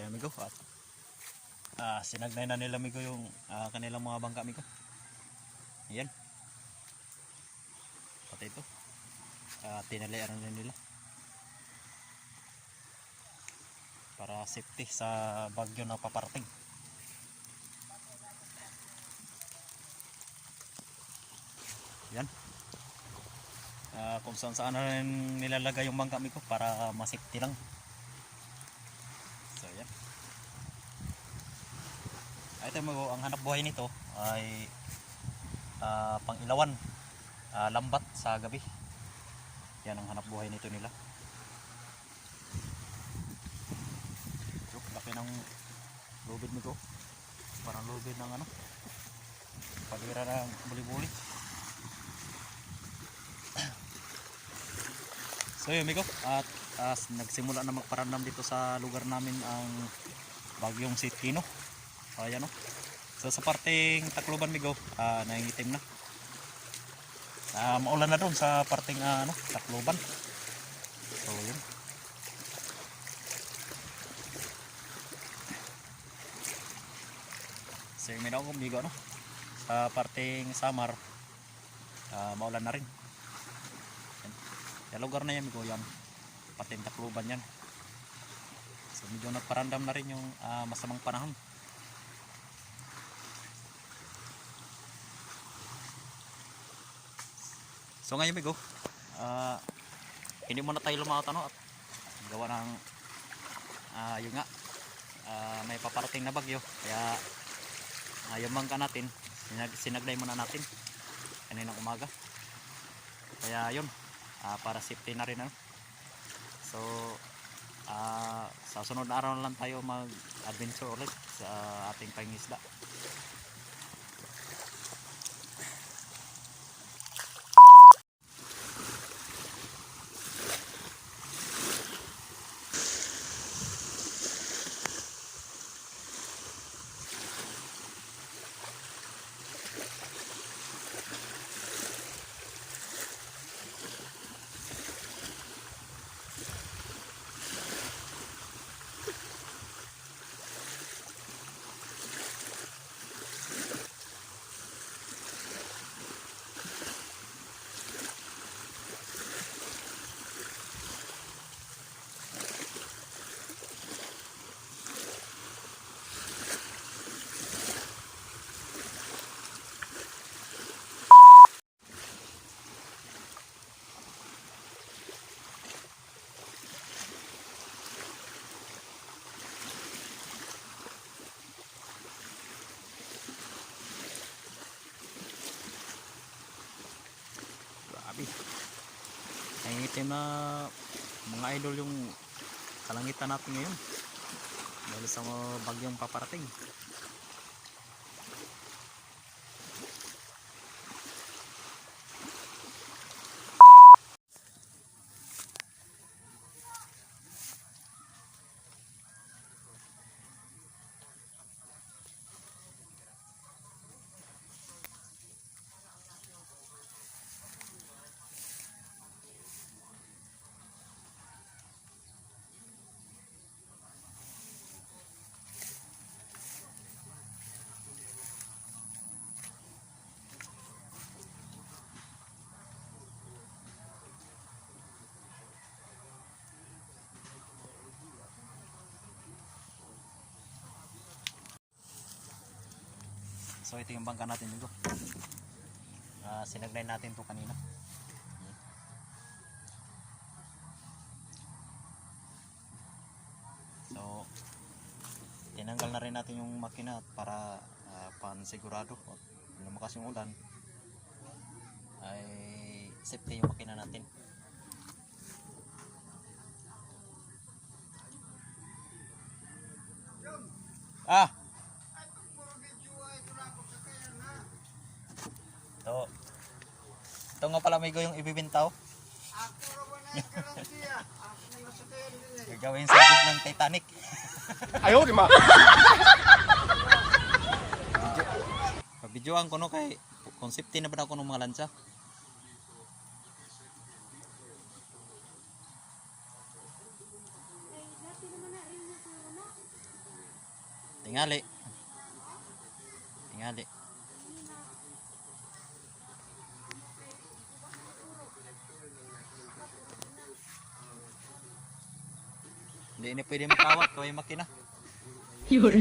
Ayan amigo, at sinagnay na nila amigo yung kanilang mga bangka amigo. Ayan. Pati ito. Tinaliaran na nila. Para safety sa bagyo na paparating. Yan. Kung saan saan na rin nilalagay yung bangka amigo para masafety lang. So yan. Ito amigo, ang hanap buhay nito ay pang-ilawan, lambat sa gabi. Yan ang hanap buhay nito nila. Laki ng lubid nito. Parang lubid ng ano, palira ng buli-buli. So yun amigo, at nagsimula na magparandam dito sa lugar namin ang bagyong Sitkino. Ayan o. So sa parteng Tacloban amigo, nangingitim na. Maulan na doon sa parteng Tacloban. So yun. So yun amigo, no? Sa parteng Samar, maulan na rin. Yung lugar na yan amigo, yan parteng Tacloban yan. So medyo nagparandam na rin yung masamang panahon. So ngayon amigo, hindi muna tayo lumakot at gawa ng yun nga, may paparating na bagyo, kaya yung bangka natin sinaglay muna natin kaninang umaga, kaya yun, para safety na rin. So sa sunod na araw na lang tayo mag adventure ulit sa ating pangingisda. Nangingitim na mga idol yung kalangitan natin ngayon dahil sa bagyong paparating. So ito yung bangka natin dito. Sinagnay natin to kanina. So tinanggal na rin natin yung makina para pansigurado kung lumakas yung ulan ay safety yung makina natin. Ito nga pala amigo yung ibibintaw. Gagawin sa gitna ng Titanic. Ayaw, di ma. Pabidyoan ko no kay kung safety na ba ako ng mga lansa. Tingali. Tingali. Hindi na pwede makawat kung yung makina. Yun.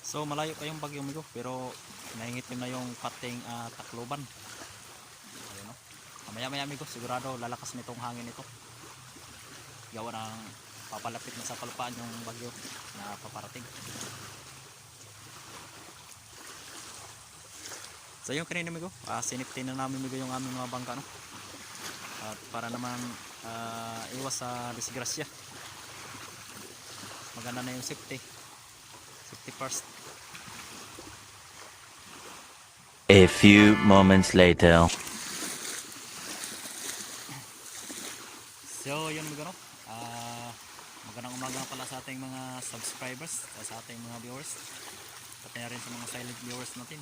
So malayo pa yung Bagyo Migo, pero naingitim na yung pating Tacloban. Ayun, no? Mamaya maya Migo, sigurado lalakas nitong hangin ito. Gawa ng papalapit na sa kalupaan yung bagyo na paparating. So yung kanina Migo, siniptin na namin Migo yung aming mga bangka, no? At para naman iwas sa disgrasya. Maganda na yung safety. Safety first. A few moments later. So yun Migo, no? Magandang umaga pala sa ating mga subscribers, sa ating mga viewers, pati na rin sa mga silent viewers natin.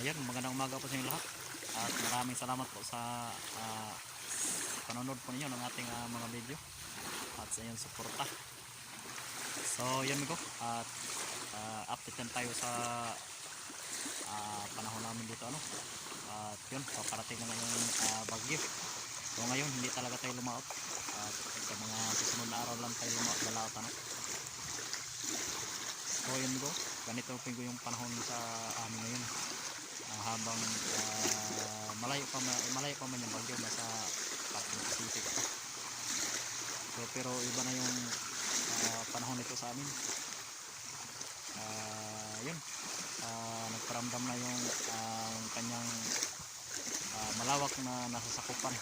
Yan, magandang umaga po sa inyo lahat at maraming salamat po sa panonood po ninyo ng ating mga video at sa inyong suporta. So yan Migo, at update din tayo sa panahon namin dito, ano? At yun, paparating na yung bagyo. So ngayon hindi talaga tayo lumaot at sa mga susunod na araw lang tayo lalaot, ano? So yun Migo, ganito po yung panahon sa amin ngayon. Habang malayo pa man yung bagyo, nasa Pacific pa. So pero iba na yung panahon nito sa amin. Yun, nagparamdam na yung kanyang malawak na nasasakupan